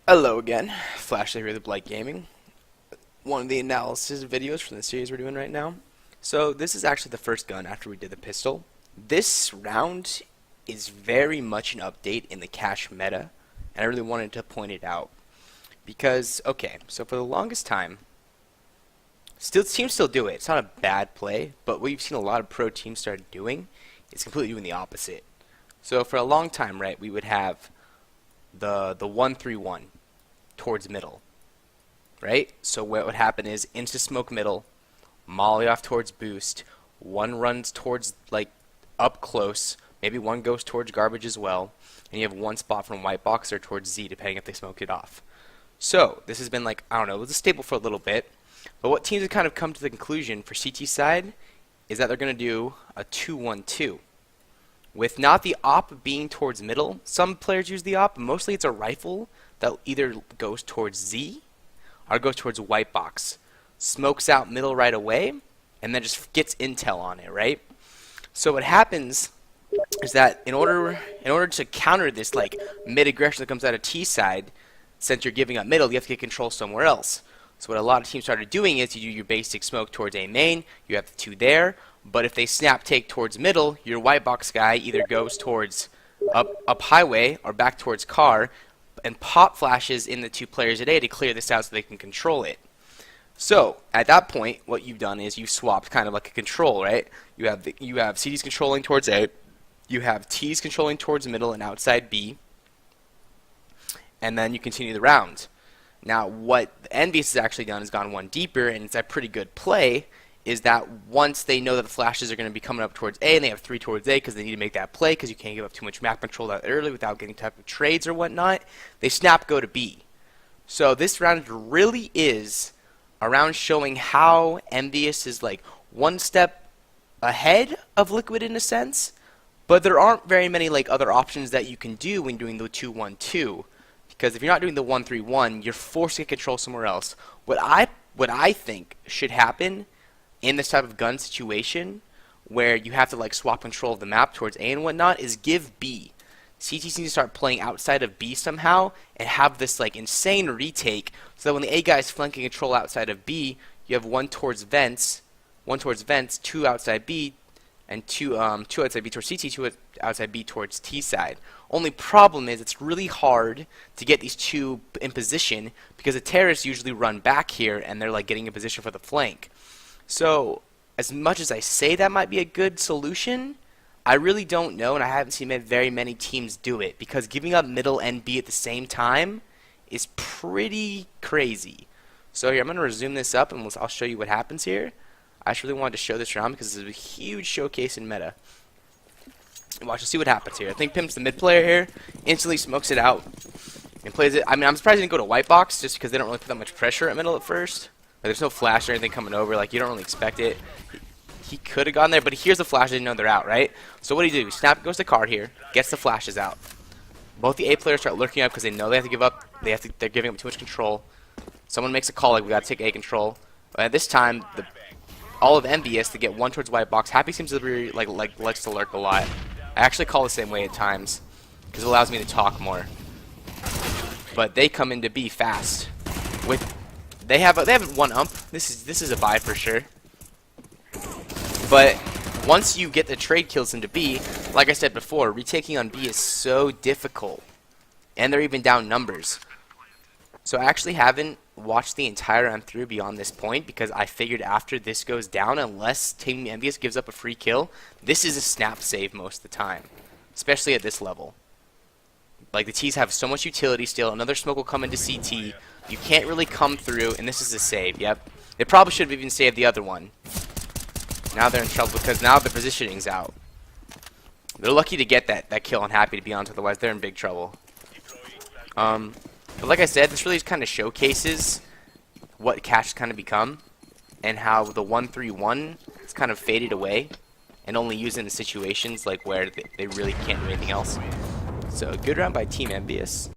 Hello again, Flashstep here with Blight Gaming. One of the analysis videos from the series we're doing right now. So this is actually the first gun after we did the pistol. This round is very much an update in the cache meta, and I really wanted to point it out. Because, okay, so for the longest time, teams still do it. It's not a bad play, but what you've seen a lot of pro teams start doing is completely doing the opposite. So for a long time, right, we would have the 1-3-1 towards middle, right? So what would happen is into smoke middle, molly off towards boost, one runs towards like up close, maybe one goes towards garbage as well, and you have one spot from white box or towards Z depending if they smoked it off. So this has been like, I don't know, it was a staple for a little bit, but what teams have kind of come to the conclusion for CT side is that they're going to do a 2-1-2. With not the op being towards middle, some players use the op, but mostly it's a rifle that either goes towards Z or goes towards white box, smokes out middle right away, and then just gets intel on it, right? So what happens is that in order to counter this like mid aggression that comes out of T side, since you're giving up middle, you have to get control somewhere else. So what a lot of teams started doing is you do your basic smoke towards A main, you have the two there, but if they snap take towards middle, your white box guy either goes towards up highway or back towards car and pop flashes in the two players at A to clear this out so they can control it. So at that point, what you've done is you've swapped kind of like a control, right? You have CDs controlling towards A, you have T's controlling towards middle and outside B, and then you continue the round. Now what EnvyUs has actually done is gone one deeper, and it's a pretty good play, is that once they know that the flashes are going to be coming up towards A, and they have 3 towards A because they need to make that play because you can't give up too much map control that early without getting type of trades or whatnot, they snap go to B. So this round really is a round showing how EnvyUs is like one step ahead of Liquid in a sense, but there aren't very many like other options that you can do when doing the 2-1-2. Because if you're not doing the 1-3-1, you're forcing to control somewhere else. What I think should happen in this type of gun situation, where you have to like swap control of the map towards A and whatnot, is give B. CT needs to start playing outside of B somehow and have this like insane retake, so that when the A guy is flanking control outside of B, you have one towards vents, two outside B, and two outside B towards CT, two outside B towards T side. Only problem is it's really hard to get these two in position because the terrorists usually run back here and they're like getting in position for the flank. So as much as I say that might be a good solution, I really don't know, and I haven't seen very many teams do it because giving up middle and B at the same time is pretty crazy. So here, I'm going to resume this up and I'll show you what happens here. I just really wanted to show this around because this is a huge showcase in meta. Watch, let's see what happens here. I think Pimp's the mid player here. Instantly smokes it out and plays it. I mean, I'm surprised he didn't go to white box just because they don't really put that much pressure at middle at first. Like, there's no flash or anything coming over. Like, you don't really expect it. He could have gone there, but he hears the flash. Didn't know they're out, right? So what do you do? Snap goes to card here, gets the flashes out. Both the A players start lurking up because they know they have to give up. They're giving up too much control. Someone makes a call like we got to take A control. But at this time, all of EnvyUs to get one towards white box. Happy seems to be likes to lurk a lot. I actually call the same way at times because it allows me to talk more. But they come into B fast. They have one ump. This is a buy for sure. But once you get the trade kills into B, like I said before, retaking on B is so difficult, and they're even down numbers. So I actually haven't watched the entire round through beyond this point because I figured after this goes down, unless Team EnvyUs gives up a free kill, this is a snap save most of the time, especially at this level. Like, the T's have so much utility still. Another smoke will come into CT. You can't really come through, and this is a save. Yep. They probably should have even saved the other one. Now they're in trouble because now the positioning's out. They're lucky to get that kill and happy to be honest, otherwise they're in big trouble. But like I said, this really kind of showcases what cache has kind of become and how the 1-3-1 has kind of faded away and only used in situations like where they really can't do anything else. So good round by Team EnvyUs.